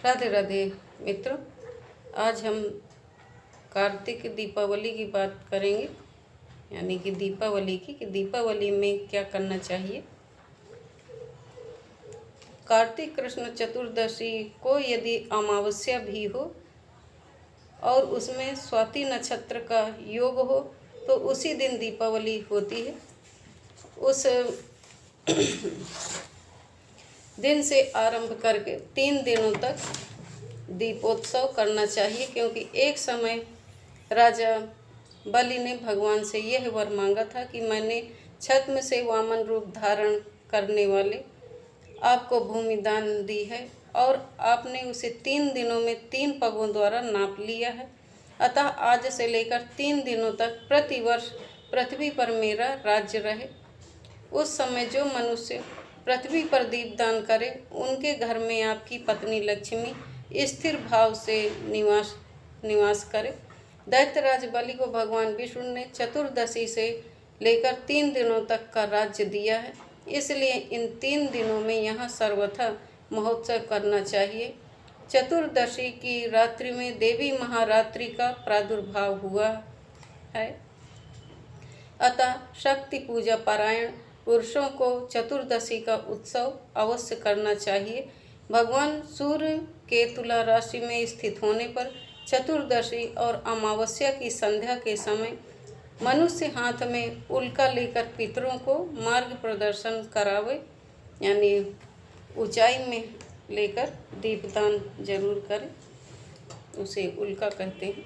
राधे राधे मित्रों। आज हम कार्तिक दीपावली की बात करेंगे, यानी कि दीपावली की कि दीपावली में क्या करना चाहिए। कार्तिक कृष्ण चतुर्दशी को यदि अमावस्या भी हो और उसमें स्वाति नक्षत्र का योग हो तो उसी दिन दीपावली होती है। उस दिन से आरंभ करके 3 दिनों तक दीपोत्सव करना चाहिए, क्योंकि एक समय राजा बलि ने भगवान से यह वर मांगा था कि मैंने छद्म से वामन रूप धारण करने वाले आपको भूमि दान दी है और आपने उसे 3 दिनों में 3 पगों द्वारा नाप लिया है। अतः आज से लेकर 3 दिनों तक प्रतिवर्ष पृथ्वी पर मेरा राज्य रहे। उस समय जो मनुष्य पृथ्वी पर दीपदान करे उनके घर में आपकी पत्नी लक्ष्मी स्थिर भाव से निवास करे। दैत्यराज बलि को भगवान विष्णु ने चतुर्दशी से लेकर 3 दिनों तक का राज्य दिया है, इसलिए इन 3 दिनों में यहाँ सर्वथा महोत्सव करना चाहिए। चतुर्दशी की रात्रि में देवी महारात्रि का प्रादुर्भाव हुआ है, अतः शक्ति पूजा पारायण पुरुषों को चतुर्दशी का उत्सव अवश्य करना चाहिए। भगवान सूर्य के तुला राशि में स्थित होने पर चतुर्दशी और अमावस्या की संध्या के समय मनुष्य हाथ में उल्का लेकर पितरों को मार्ग प्रदर्शन करावे, यानी ऊंचाई में लेकर दीपदान जरूर करें, उसे उल्का कहते हैं।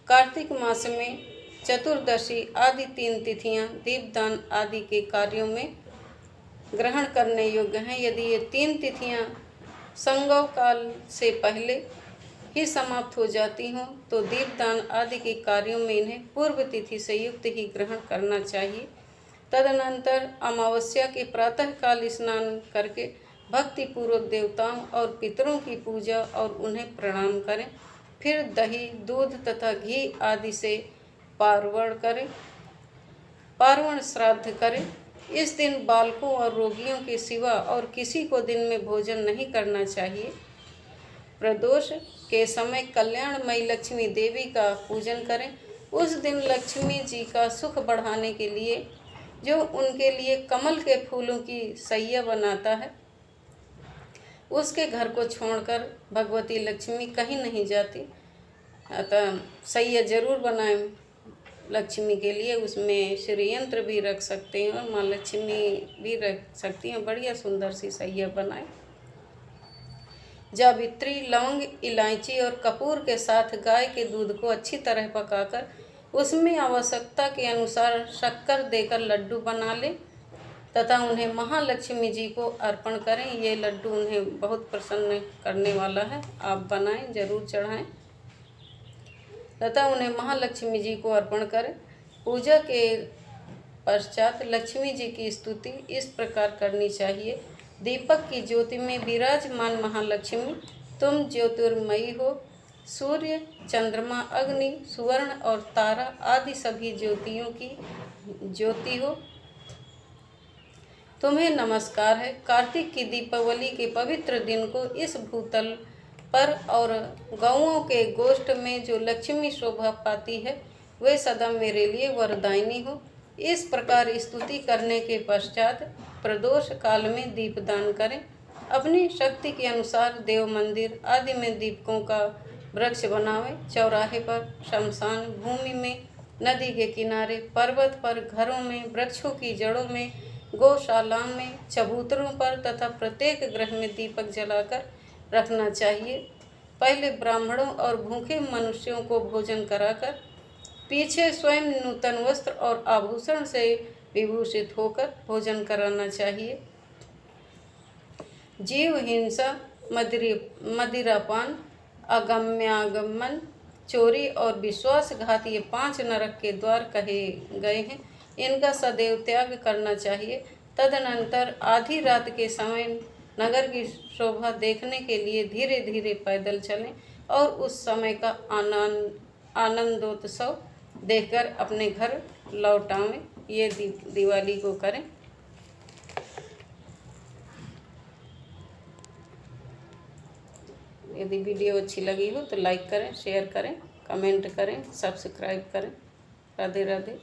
कार्तिक मास में चतुर्दशी आदि 3 तिथियां दीपदान आदि के कार्यों में ग्रहण करने योग्य हैं। यदि ये 3 तिथियां संगव काल से पहले ही समाप्त हो जाती हों तो दीपदान आदि के कार्यों में इन्हें पूर्व तिथि से युक्त ही ग्रहण करना चाहिए। तदनंतर अमावस्या के प्रातः काल स्नान करके भक्तिपूर्वक देवताओं और पितरों की पूजा और उन्हें प्रणाम करें। फिर दही, दूध तथा घी आदि से पार्वण श्राद्ध करें। इस दिन बालकों और रोगियों के सिवा और किसी को दिन में भोजन नहीं करना चाहिए। प्रदोष के समय कल्याणमयी लक्ष्मी देवी का पूजन करें। उस दिन लक्ष्मी जी का सुख बढ़ाने के लिए जो उनके लिए कमल के फूलों की सैया बनाता है, उसके घर को छोड़कर भगवती लक्ष्मी कहीं नहीं जाती। अतः सैया जरूर बनाएं लक्ष्मी के लिए। उसमें श्रीयंत्र भी रख सकते हैं और माँ लक्ष्मी भी रख सकती हैं। बढ़िया सुंदर सी सैया बनाएं। जावित्री, लौंग, इलायची और कपूर के साथ गाय के दूध को अच्छी तरह पकाकर उसमें आवश्यकता के अनुसार शक्कर देकर लड्डू बना लें तथा उन्हें महालक्ष्मी जी को अर्पण करें। ये लड्डू उन्हें बहुत प्रसन्न करने वाला है, आप बनाएं, जरूर चढ़ाएं तथा उन्हें महालक्ष्मी जी को अर्पण करें। पूजा के पश्चात लक्ष्मी जी की स्तुति इस प्रकार करनी चाहिए। दीपक की ज्योति में विराजमान महालक्ष्मी, तुम ज्योतिर्मयी हो। सूर्य, चंद्रमा, अग्नि, सुवर्ण और तारा आदि सभी ज्योतियों की ज्योति हो, तुम्हें नमस्कार है। कार्तिक की दीपावली के पवित्र दिन को इस भूतल पर और गौओं के गोष्ठ में जो लक्ष्मी शोभा पाती है वे सदा मेरे लिए वरदायिनी हो। इस प्रकार स्तुति करने के पश्चात प्रदोष काल में दीपदान करें। अपनी शक्ति के अनुसार देव मंदिर आदि में दीपकों का वृक्ष बनावें। चौराहे पर, शमशान भूमि में, नदी के किनारे, पर्वत पर, घरों में, वृक्षों की जड़ों में, गौशाला में, चबूतरों पर तथा प्रत्येक गृह में दीपक जलाकर रखना चाहिए। पहले ब्राह्मणों और भूखे मनुष्यों को भोजन कराकर पीछे स्वयं नूतन वस्त्र और आभूषण से विभूषित होकर भोजन कराना चाहिए। जीव हिंसा, मदिरापान, अगम्यागमन, चोरी और विश्वासघात ये 5 नरक के द्वार कहे गए हैं, इनका सदैव त्याग करना चाहिए। तदनंतर आधी रात के समय नगर की शोभा देखने के लिए धीरे धीरे पैदल चलें और उस समय का आनंदोत्सव देखकर अपने घर लौट आवें। ये दिवाली को करें। यदि वीडियो अच्छी लगी हो तो लाइक करें, शेयर करें, कमेंट करें, सब्सक्राइब करें। राधे राधे।